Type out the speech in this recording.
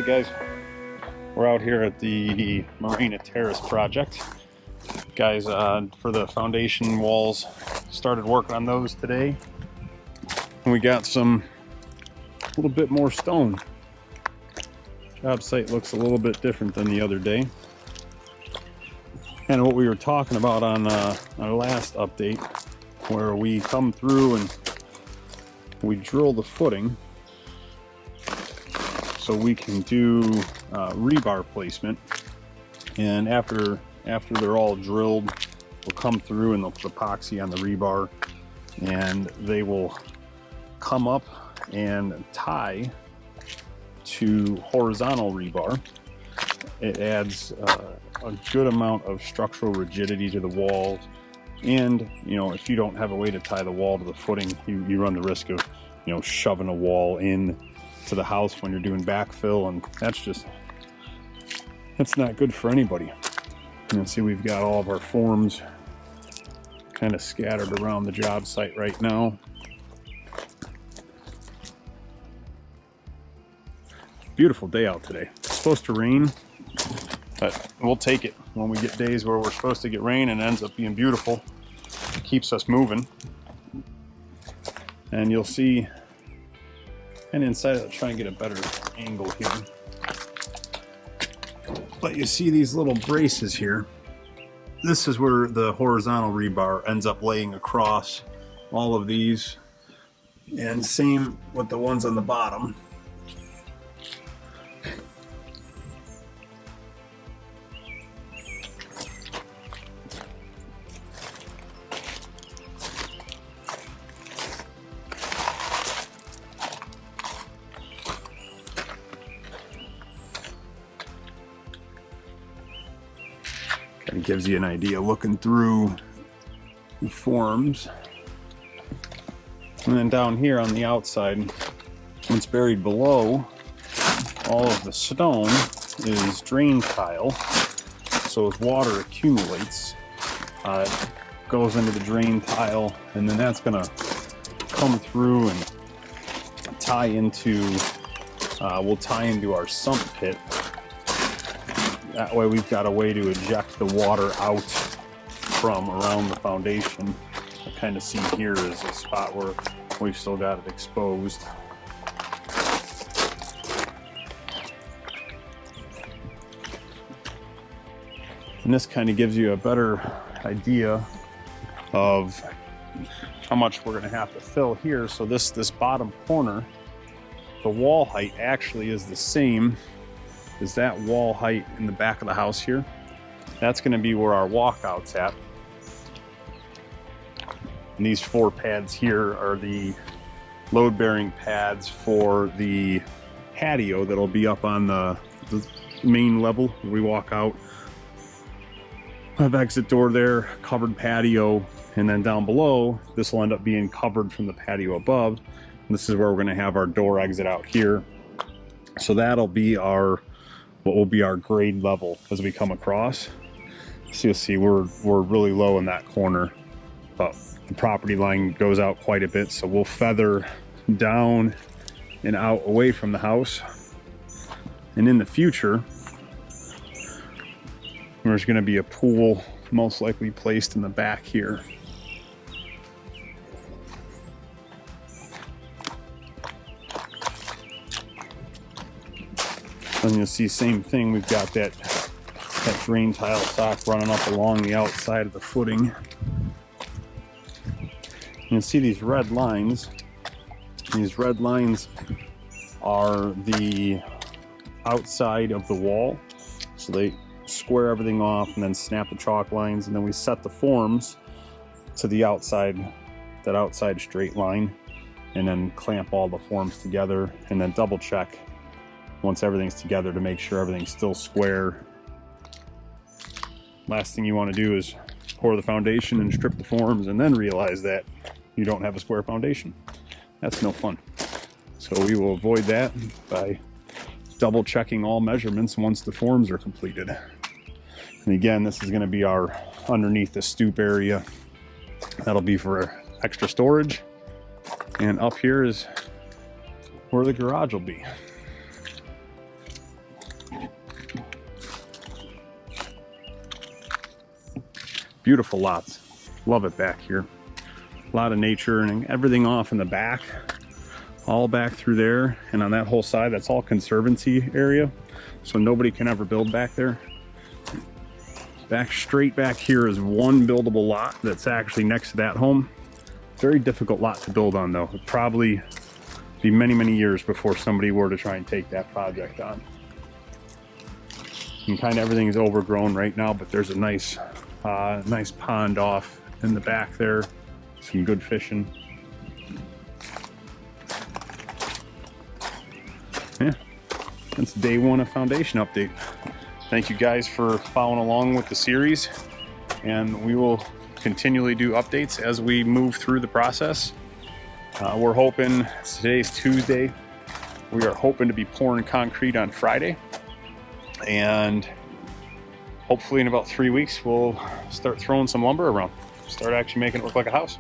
guys, we're out here at the Morena Terrace project. Guys, for the foundation walls, started working on those today. And we got a little bit more stone. Job site looks a little bit different than the other day. And what we were talking about on our last update, where we come through and we drill the footing so we can do rebar placement. And after they're all drilled, we'll come through and they'll put epoxy on the rebar, and they will come up and tie to horizontal rebar. It adds a good amount of structural rigidity to the walls, and if you don't have a way to tie the wall to the footing, you run the risk of shoving a wall in to the house when you're doing backfill, and that's not good for anybody. You can see we've got all of our forms kind of scattered around the job site right now. Beautiful day out today. It's supposed to rain, but we'll take it when we get days where we're supposed to get rain and it ends up being beautiful. It keeps us moving. And you'll see, and inside I'll try and get a better angle here. But you see these little braces here. This is where the horizontal rebar ends up laying across all of these, and same with the ones on the bottom. Kind of gives you an idea looking through the forms. And then down here on the outside, what's buried below all of the stone is drain tile. So as water accumulates, it goes into the drain tile, and then that's going to come through and tie into, we'll tie into our sump pit. That way we've got a way to eject the water out from around the foundation. I kind of see here is a spot where we've still got it exposed. And this kind of gives you a better idea of how much we're going to have to fill here. So this bottom corner, the wall height actually is the same is that wall height in the back of the house here. That's going to be where our walkout's at. And these 4 pads here are the load-bearing pads for the patio that'll be up on the main level where we walk out. I have exit door there, covered patio, and then down below, this will end up being covered from the patio above. And this is where we're going to have our door exit out here. So that'll be what will be our grade level as we come across. So you'll see we're really low in that corner, but the property line goes out quite a bit, so we'll feather down and out away from the house. And in the future, there's going to be a pool most likely placed in the back here. And you'll see same thing, we've got that drain tile stock running up along the outside of the footing. You'll see these red lines. These red lines are the outside of the wall. So they square everything off and then snap the chalk lines, and then we set the forms to the outside, that outside straight line, and then clamp all the forms together and then double check once everything's together to make sure everything's still square. Last thing you want to do is pour the foundation and strip the forms and then realize that you don't have a square foundation. That's no fun. So we will avoid that by double checking all measurements once the forms are completed. And again, this is going to be our underneath the stoop area. That'll be for extra storage. And up here is where the garage will be. Beautiful lots. Love it back here. A lot of nature and everything off in the back. All back through there, and on that whole side, that's all conservancy area, so nobody can ever build back there. Straight back here is one buildable lot that's actually next to that home. Very difficult lot to build on, though. It'd probably be many, many years before somebody were to try and take that project on. And kind of everything is overgrown right now, but there's a nice pond off in the back there. Some good fishing. Yeah, that's day one of foundation update. Thank you guys for following along with the series, and we will continually do updates as we move through the process. We're hoping, today's Tuesday, we are hoping to be pouring concrete on Friday, and hopefully in about 3 weeks we'll start throwing some lumber around, start actually making it look like a house.